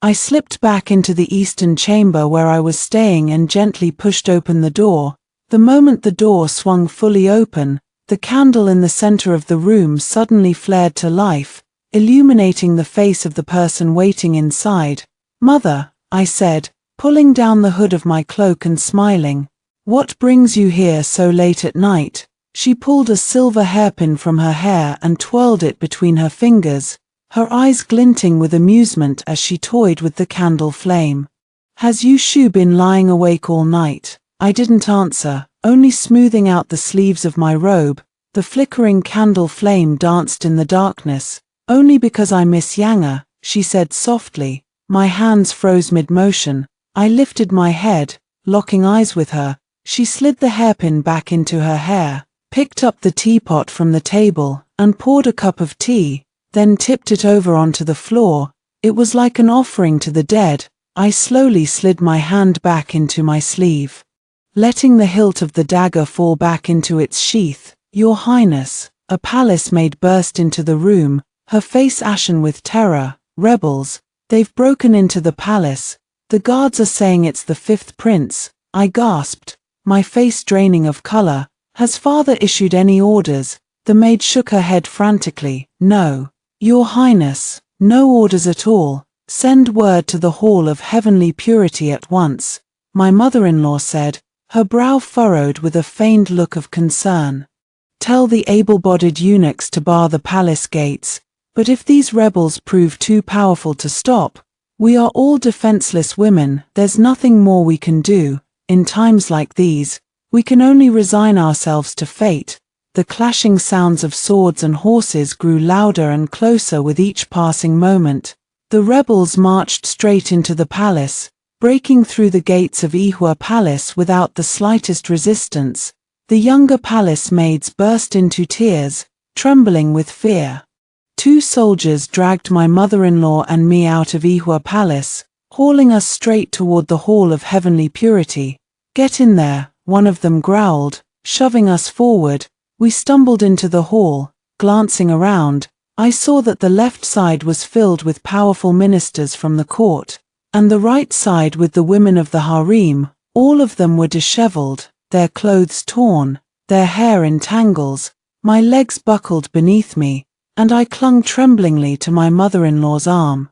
A: I slipped back into the eastern chamber where I was staying and gently pushed open the door. The moment the door swung fully open, the candle in the center of the room suddenly flared to life, illuminating the face of the person waiting inside. "Mother," I said, pulling down the hood of my cloak and smiling. "What brings you here so late at night?" She pulled a silver hairpin from her hair and twirled it between her fingers, her eyes glinting with amusement as she toyed with the candle flame. "Has Yushu been lying awake all night?" I didn't answer, only smoothing out the sleeves of my robe. The flickering candle flame danced in the darkness. "Only because I miss Yanga," she said softly. My hands froze mid-motion. I lifted my head, locking eyes with her. She slid the hairpin back into her hair, picked up the teapot from the table, and poured a cup of tea, then tipped it over onto the floor. It was like an offering to the dead. I slowly slid my hand back into my sleeve, letting the hilt of the dagger fall back into its sheath. "Your Highness," a palace maid burst into the room, her face ashen with terror. "Rebels, they've broken into the palace. The guards are saying it's the fifth prince." I gasped, my face draining of color. "Has father issued any orders?" The maid shook her head frantically. "No, Your Highness, no orders at all. Send word to the Hall of Heavenly Purity at once," my mother-in-law said, her brow furrowed with a feigned look of concern. "Tell the able-bodied eunuchs to bar the palace gates, but if these rebels prove too powerful to stop, we are all defenseless women. There's nothing more we can do. In times like these, we can only resign ourselves to fate." The clashing sounds of swords and horses grew louder and closer with each passing moment. The rebels marched straight into the palace, breaking through the gates of Ihua Palace without the slightest resistance. The younger palace maids burst into tears, trembling with fear. 2 soldiers dragged my mother-in-law and me out of Ihua Palace, hauling us straight toward the Hall of Heavenly Purity. "Get in there," one of them growled, shoving us forward. We stumbled into the hall. Glancing around, I saw that the left side was filled with powerful ministers from the court, and the right side with the women of the harem. All of them were disheveled, their clothes torn, their hair in tangles. My legs buckled beneath me, and I clung tremblingly to my mother-in-law's arm.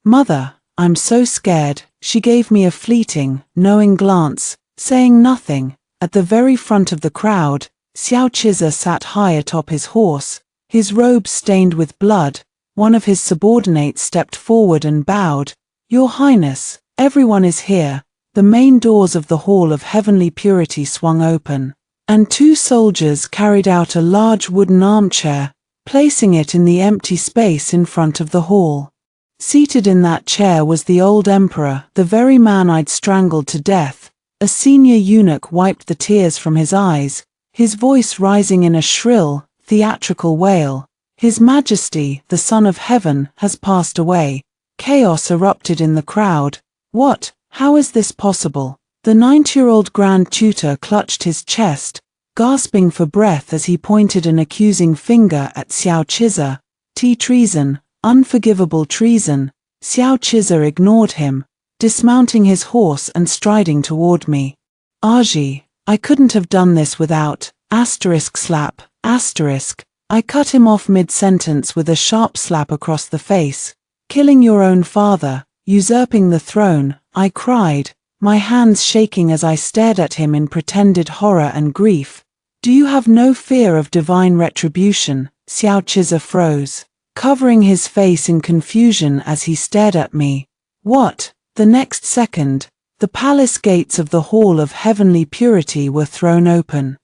A: "Mother, I'm so scared." She gave me a fleeting, knowing glance, saying nothing. At the very front of the crowd, Xiao Chiza sat high atop his horse, his robe stained with blood. One of his subordinates stepped forward and bowed. "Your Highness, everyone is here." The main doors of the Hall of Heavenly Purity swung open, and 2 soldiers carried out a large wooden armchair, placing it in the empty space in front of the hall. Seated in that chair was the old emperor, the very man I'd strangled to death. A senior eunuch wiped the tears from his eyes, his voice rising in a shrill, theatrical wail. "His Majesty, the Son of Heaven, has passed away." Chaos erupted in the crowd. "What? How is this possible?" The 90-year-old Grand Tutor clutched his chest, gasping for breath as he pointed an accusing finger at Xiao Chiza. Treason, unforgivable treason." Xiao Chiza ignored him, dismounting his horse and striding toward me. "Aji, I couldn't have done this without, slap, I cut him off mid-sentence with a sharp slap across the face. "Killing your own father, usurping the throne," I cried, my hands shaking as I stared at him in pretended horror and grief. "Do you have no fear of divine retribution?" Xiao Chiza froze, covering his face in confusion as he stared at me. "What?" The next second, the palace gates of the Hall of Heavenly Purity were thrown open,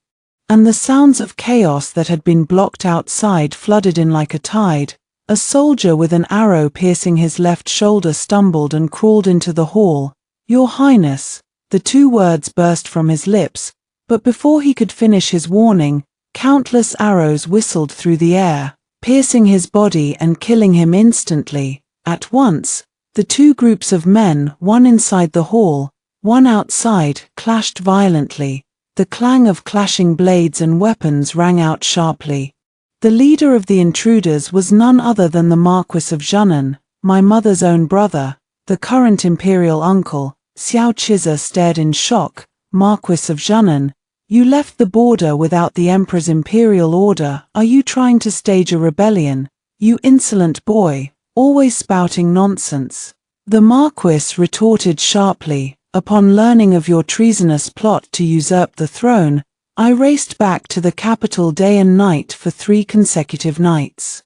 A: and the sounds of chaos that had been blocked outside flooded in like a tide. A soldier with an arrow piercing his left shoulder stumbled and crawled into the hall. "Your Highness," the 2 words burst from his lips, but before he could finish his warning, countless arrows whistled through the air. piercing his body and killing him instantly. At once, the two groups of men, one inside the hall, one outside, clashed violently. The clang of clashing blades and weapons rang out sharply. The leader of the intruders was none other than the Marquis of Zhenan, my mother's own brother, the current imperial uncle. Xiao Chiza stared in shock. Marquis of Zhenan, you left the border without the emperor's imperial order. Are you trying to stage a rebellion? You insolent boy, always spouting nonsense. The Marquis retorted sharply. Upon learning of your treasonous plot to usurp the throne, I raced back to the capital day and night for 3 consecutive nights.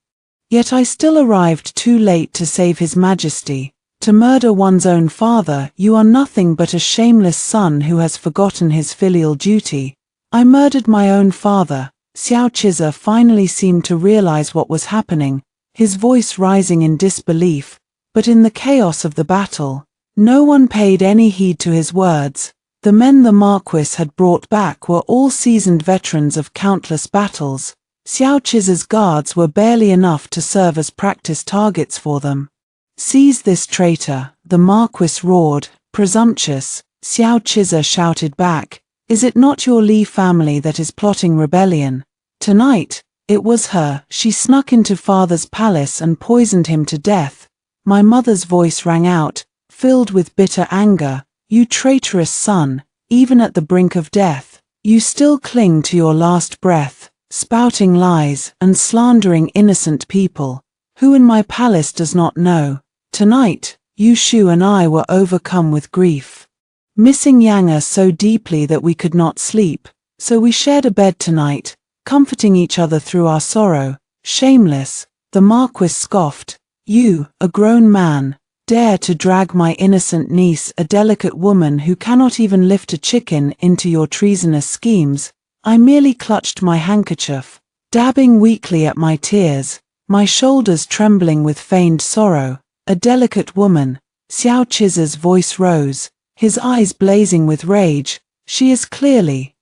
A: Yet I still arrived too late to save His Majesty. To murder one's own father, you are nothing but a shameless son who has forgotten his filial duty. I murdered my own father. Xiao Chiza finally seemed to realize what was happening, his voice rising in disbelief, but in the chaos of the battle, no one paid any heed to his words. The men the Marquis had brought back were all seasoned veterans of countless battles. Xiao Chiza's guards were barely enough to serve as practice targets for them. Seize this traitor, the Marquis roared. Presumptuous, Xiao Chiza shouted back. Is it not your Li family that is plotting rebellion? Tonight, it was her. She snuck into father's palace and poisoned him to death. My mother's voice rang out, filled with bitter anger. You traitorous son, even at the brink of death, you still cling to your last breath, spouting lies and slandering innocent people. Who in my palace does not know? Tonight, Yu Shu and I were overcome with grief, missing Yang so deeply that we could not sleep, so we shared a bed tonight, comforting each other through our sorrow. Shameless, the Marquis scoffed. You, a grown man, dare to drag my innocent niece, a delicate woman who cannot even lift a chicken, into your treasonous schemes. I merely clutched my handkerchief, dabbing weakly at my tears, my shoulders trembling with feigned sorrow. A delicate woman. Xiao Chiza's voice rose, his eyes blazing with rage. She is clearly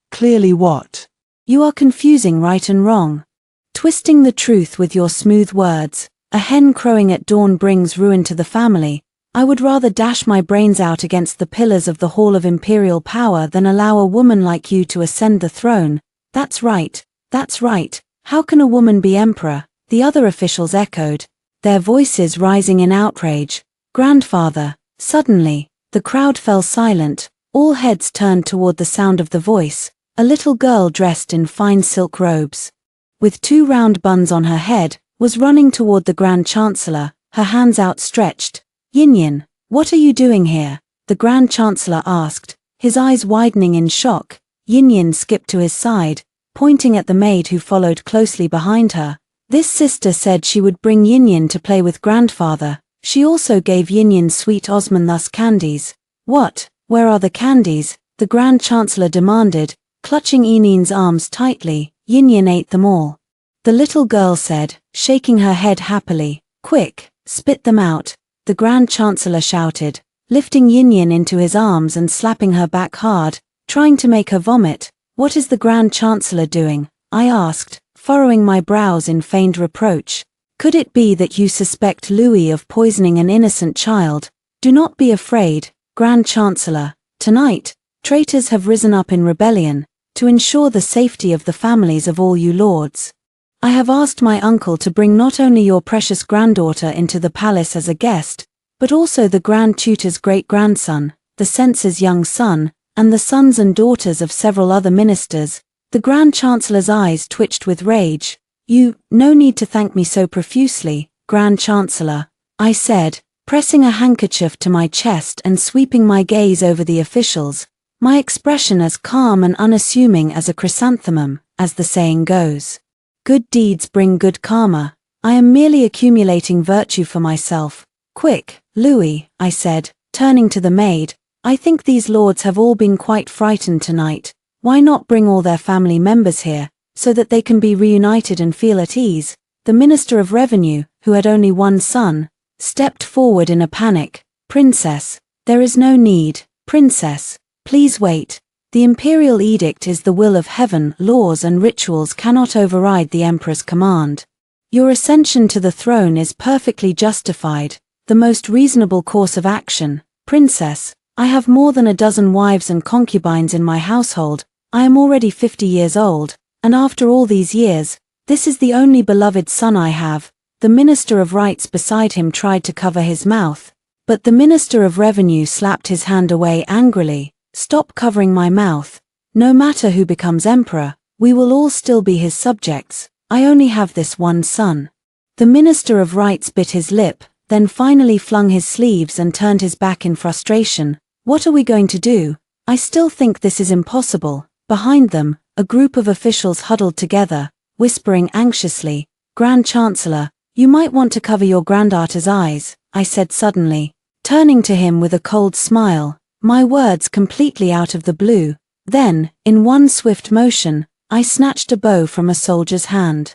A: what?
B: You are confusing right and wrong, twisting the truth with your smooth words. A hen crowing at dawn brings ruin to the family. I would rather dash my brains out against the pillars of the Hall of Imperial Power than allow a woman like you to ascend the throne. That's right, that's right. How can a woman be emperor? The other officials echoed, their voices rising in outrage. Grandfather. Suddenly, the crowd fell silent. All heads turned toward the sound of the voice. A little girl dressed in fine silk robes, with 2 round buns on her head, was running toward the Grand Chancellor, her hands outstretched. Yin, what are you doing here? The Grand Chancellor asked, his eyes widening in shock. Yin skipped to his side, pointing at the maid who followed closely behind her. This sister said she would bring Yin to play with grandfather. She also gave Yin sweet Osmanthus candies. What? Where are the candies? The Grand Chancellor demanded, clutching Yinin's arms tightly. Yin ate them all. The little girl said, shaking her head happily. Quick, spit them out, the Grand Chancellor shouted, lifting Yin into his arms and slapping her back hard, trying to make her vomit. What is the Grand Chancellor doing? I asked, furrowing my brows in feigned reproach. Could it be that you suspect Louis of poisoning an innocent child? Do not be afraid, Grand Chancellor. Tonight, traitors have risen up in rebellion, to ensure the safety of the families of all you lords. I have asked my uncle to bring not only your precious granddaughter into the palace as a guest, but also the Grand Tutor's great-grandson, the censor's young son, and the sons and daughters of several other ministers. The Grand Chancellor's eyes twitched with rage. No need to thank me so profusely, Grand Chancellor, I said, pressing a handkerchief to my chest and sweeping my gaze over the officials, my expression as calm and unassuming as a chrysanthemum, as the saying goes. Good deeds bring good karma. I am merely accumulating virtue for myself. Quick, Louis, I said, turning to the maid. I think these lords have all been quite frightened tonight. Why not bring all their family members here, so that they can be reunited and feel at ease? The Minister of Revenue, who had only one son, stepped forward in a panic. Princess, there is no need. Princess, please wait. The imperial edict is the will of heaven. Laws and rituals cannot override the emperor's command. Your ascension to the throne is perfectly justified, the most reasonable course of action, princess. I have more than a dozen wives and concubines in my household. I am already 50 years old, and after all these years, this is the only beloved son I have." The Minister of Rights beside him tried to cover his mouth, but the Minister of Revenue slapped his hand away angrily. "Stop covering my mouth. No matter who becomes emperor, we will all still be his subjects. I only have this one son." The Minister of Rights bit his lip, then finally flung his sleeves and turned his back in frustration. "What are we going to do? I still think this is impossible." Behind them, a group of officials huddled together, whispering anxiously. "Grand Chancellor, you might want to cover your granddaughter's eyes," I said suddenly, turning to him with a cold smile, my words completely out of the blue. Then, in one swift motion, I snatched a bow from a soldier's hand,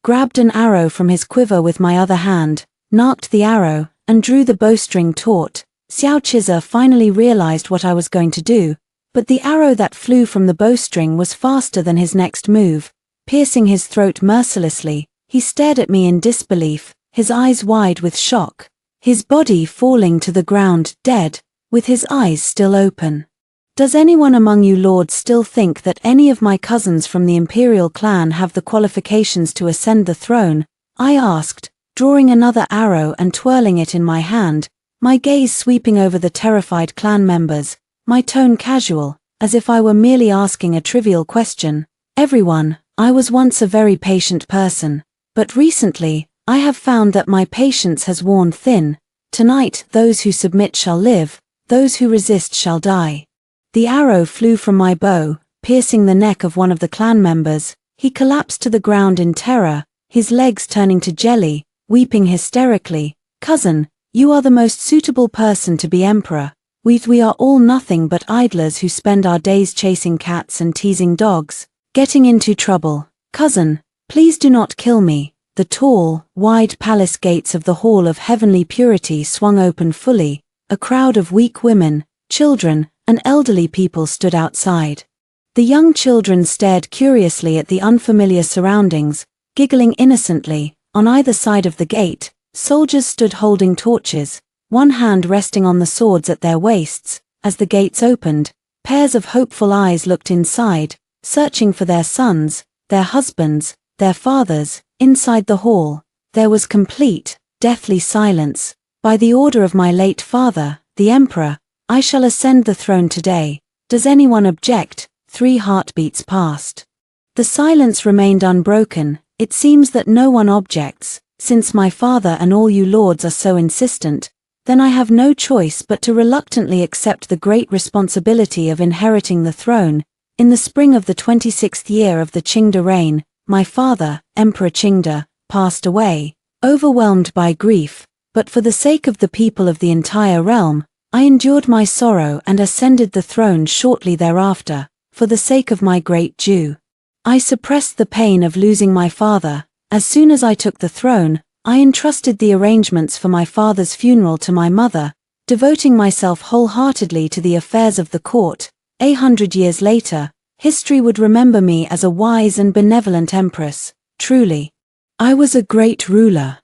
B: grabbed an arrow from his quiver with my other hand, narked the arrow, and drew the bowstring taut. Xiao Chiza finally realized what I was going to do, but the arrow that flew from the bowstring was faster than his next move, piercing his throat mercilessly. He stared at me in disbelief, his eyes wide with shock, his body falling to the ground dead, with his eyes still open. "Does anyone among you lords still think that any of my cousins from the imperial clan have the qualifications to ascend the throne?" I asked, drawing another arrow and twirling it in my hand, my gaze sweeping over the terrified clan members, my tone casual, as if I were merely asking a trivial question. "Everyone. I was once a very patient person, but recently, I have found that my patience has worn thin. Tonight, those who submit shall live, those who resist shall die." The arrow flew from my bow, piercing the neck of one of the clan members. He collapsed to the ground in terror, his legs turning to jelly, weeping hysterically. "Cousin, you are the most suitable person to be emperor. We are all nothing but idlers who spend our days chasing cats and teasing dogs, getting into trouble. Cousin, please do not kill me." The tall, wide palace gates of the Hall of Heavenly Purity swung open fully. A crowd of weak women, children, and elderly people stood outside. The young children stared curiously at the unfamiliar surroundings, giggling innocently. On either side of the gate, soldiers stood holding torches, one hand resting on the swords at their waists. As the gates opened, pairs of hopeful eyes looked inside, searching for their sons, their husbands, their fathers. Inside the hall, there was complete, deathly silence. "By the order of my late father, the emperor, I shall ascend the throne today. Does anyone object?" 3 heartbeats passed. The silence remained unbroken. "It seems that no one objects. Since my father and all you lords are so insistent, then I have no choice but to reluctantly accept the great responsibility of inheriting the throne." In the spring of the 26th year of the Qingde reign, my father, Emperor Qingde, passed away, overwhelmed by grief, but for the sake of the people of the entire realm, I endured my sorrow and ascended the throne shortly thereafter, for the sake of my great Jew. I suppressed the pain of losing my father. As soon as I took the throne, I entrusted the arrangements for my father's funeral to my mother, devoting myself wholeheartedly to the affairs of the court. 100 years later, history would remember me as a wise and benevolent empress. Truly, I was a great ruler.